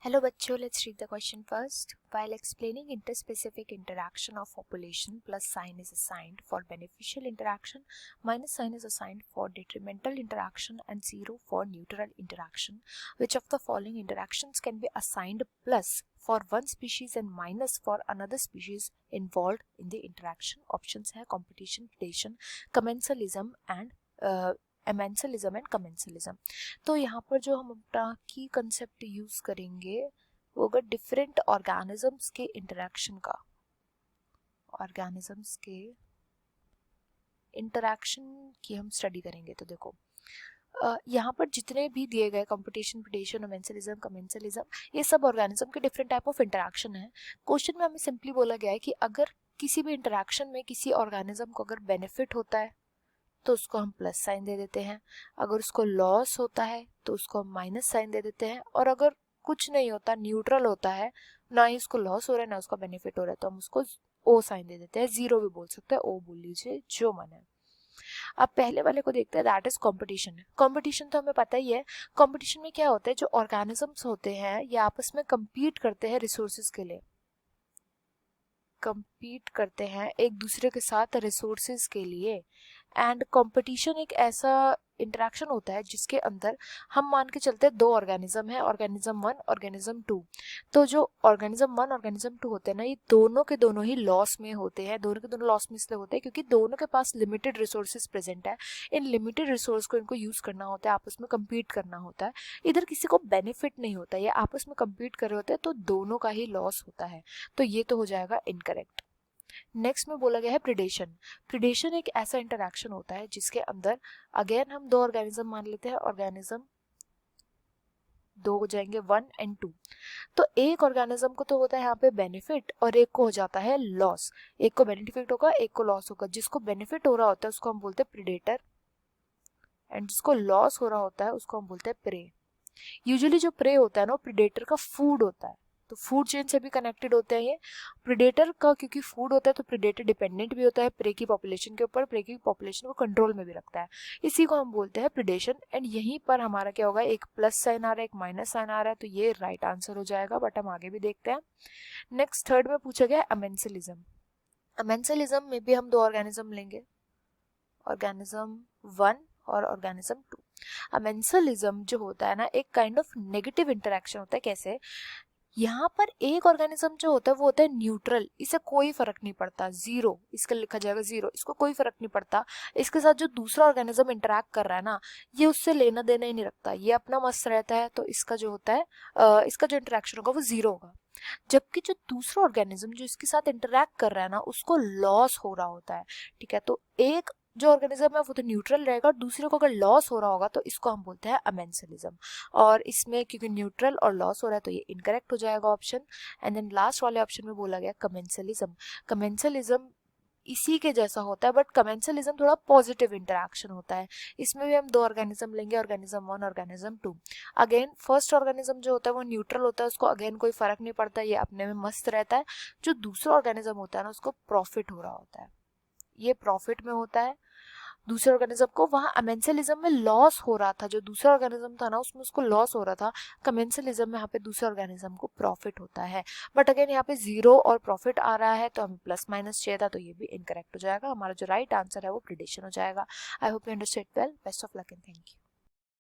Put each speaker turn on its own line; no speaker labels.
Hello बच्चों, let's read the question first. While explaining interspecific interaction of population, plus sign is assigned for beneficial interaction, minus sign is assigned for detrimental interaction and 0 for neutral interaction. Which of the following interactions can be assigned plus for one species and minus for another species involved in the interaction? Options है competition, predation, commensalism and amensalism and commensalism. तो यहाँ पर जो हम अपना की concept use करेंगे वो अगर डिफरेंट ऑर्गेनिजम्स के इंटरेक्शन का, ऑर्गेनिजम्स के इंटरेक्शन की हम स्टडी करेंगे. तो देखो यहाँ पर जितने भी दिए गए कंपटीशन, प्रिडेशन, एमेंसलिज्म, कमेंसलिज्म, ये सब ऑर्गेनिज्म के डिफरेंट टाइप ऑफ इंटरेक्शन है. क्वेश्चन में हमें सिंपली बोला गया है कि अगर किसी भी इंटरेक्शन में किसी ऑर्गेनिज्म को अगर बेनिफिट होता है तो उसको हम प्लस साइन दे देते हैं, अगर उसको लॉस होता है तो उसको हम माइनस साइन दे देते हैं, और अगर कुछ नहीं होता, न्यूट्रल होता है, ना ही उसको लॉस हो रहा है ना उसका बेनिफिट हो रहा है, तो हम उसको ओ साइन दे देते हैं. जीरो भी बोल सकते हैं, ओ बोल लीजिए, जो मन है. अब पहले वाले को देखते हैं, दैट इज कंपटीशन. कंपटीशन तो हमें पता ही है. कंपटीशन में क्या होता है, जो ऑर्गेनिजम्स होते हैं ये आपस में कंपीट करते हैं रिसोर्सेज के लिए, कंपीट करते हैं एक दूसरे के साथ रिसोर्सेज के लिए. एंड कंपटीशन एक ऐसा इंटरेक्शन होता है जिसके अंदर हम मान के चलते हैं दो ऑर्गेनिज्म है, ऑर्गेनिज्म 1, ऑर्गेनिज्म 2. तो जो ऑर्गेनिज्म 1, ऑर्गेनिज्म 2 होते हैं ना, ये दोनों के दोनों ही लॉस में होते हैं. दोनों के दोनों लॉस में इसलिए होते हैं क्योंकि दोनों के पास लिमिटेड रिसोर्सेज प्रेजेंट है. इन लिमिटेड रिसोर्स को इनको यूज करना होता है, आपस में कम्पीट करना होता है. इधर किसी को बेनिफिट नहीं होता, ये आपस में कम्पीट कर रहे होते हैं, तो दोनों का ही लॉस होता है. तो ये तो हो जाएगा इनकरेक्ट. नेक्स्ट में बोला गया है प्रिडेशन. प्रिडेशन एक ऐसा इंटरेक्शन होता है जिसके अंदर अगेन हम दो ऑर्गेनिज्म मान लेते हैं, ऑर्गेनिज्म दो हो जाएंगे 1 एंड 2. तो एक ऑर्गेनिज्म को तो होता है यहाँ पे बेनिफिट और एक को हो जाता है लॉस. एक को बेनिफिट होगा, एक को लॉस होगा. जिसको बेनिफिट हो रहा होता है उसको हम बोलते हैं प्रिडेटर, एंड जिसको लॉस हो रहा होता है उसको हम बोलते हैं प्रे. यूजुअली जो प्रे होता है ना, प्रिडेटर का फूड होता है, तो फूड चेन से भी कनेक्टेड होते हैं ये. प्रिडेटर का क्योंकि फूड होता है तो प्रिडेटर डिपेंडेंट भी होता है प्रे की पॉपुलेशन के ऊपर, प्रे की पॉपुलेशन को कंट्रोल में भी रखता है. इसी को हम बोलते हैं प्रिडेशन. एंड यहीं पर हमारा क्या होगा, एक प्लस साइन आ रहा है, एक माइनस साइन आ रहा है, तो ये राइट आंसर हो जाएगा. बट हम आगे भी देखते हैं. नेक्स्ट थर्ड में पूछा गया अमेंसलिज्म. अमेंसलिज्म में भी हम दो ऑर्गेनिज्म लेंगे, ऑर्गेनिज्म 1 और ऑर्गेनिज्म 2. अमेंसलिज्म जो होता है ना, एक काइंड ऑफ नेगेटिव इंटरेक्शन होता है. कैसे, यहाँ पर एक ऑर्गेनिज्म जो होता है वो होता है न्यूट्रल, इसे कोई फर्क नहीं पड़ता, जीरो, इसका लिखा जाएगा जीरो, इसको कोई फर्क नहीं पड़ता. इसके साथ जो दूसरा ऑर्गेनिज्म इंटरेक्ट कर रहा है ना, ये उससे लेना देना ही नहीं रखता, ये अपना मस्त रहता है. तो इसका जो होता है इसका जो इंटरेक्शन होगा वो जीरो होगा. जबकि जो दूसरा ऑर्गेनिज्म जो इसके साथ इंटरेक्ट कर रहा है ना, उसको लॉस हो रहा होता है. ठीक है, तो एक जो ऑर्गेनिज्म है वो तो न्यूट्रल रहेगा, और दूसरे को अगर लॉस हो रहा होगा तो इसको हम बोलते हैं अमेंसलिज्म. और इसमें क्योंकि न्यूट्रल और लॉस हो रहा है तो ये इनकरेक्ट हो जाएगा ऑप्शन. एंड देन लास्ट वाले ऑप्शन में बोला गया कमेंसलिज्म. कमेंसलिज्म इसी के जैसा होता है, बट कमेंसलिज्म थोड़ा पॉजिटिव इंटरेक्शन होता है. इसमें भी हम दो ऑर्गेनिज्म लेंगे, organism 1, organism 2. Again first organism जो होता है वो न्यूट्रल होता है, उसको अगेन कोई फर्क नहीं पड़ता, ये अपने में मस्त रहता है. जो दूसरा ऑर्गेनिज्म होता है ना, उसको प्रॉफिट हो रहा होता है, ये प्रॉफिट में होता है. दूसरे ऑर्गेनिज्म को वहां अमेंसलिज्म में लॉस हो रहा था, जो दूसरा ऑर्गेनिज्म था ना उसमें उसको लॉस हो रहा था. कमेंसलिज्म में यहाँ पे दूसरे ऑर्गेनिज्म को प्रॉफिट होता है. बट अगेन यहाँ पे जीरो और प्रॉफिट आ रहा है, तो हमें प्लस माइनस चाहिए था, तो ये भी इनकरेक्ट हो जाएगा. हमारा जो राइट आंसर है वो प्रिडिक्शन हो जाएगा. I hope you understand well. Best of luck and thank you.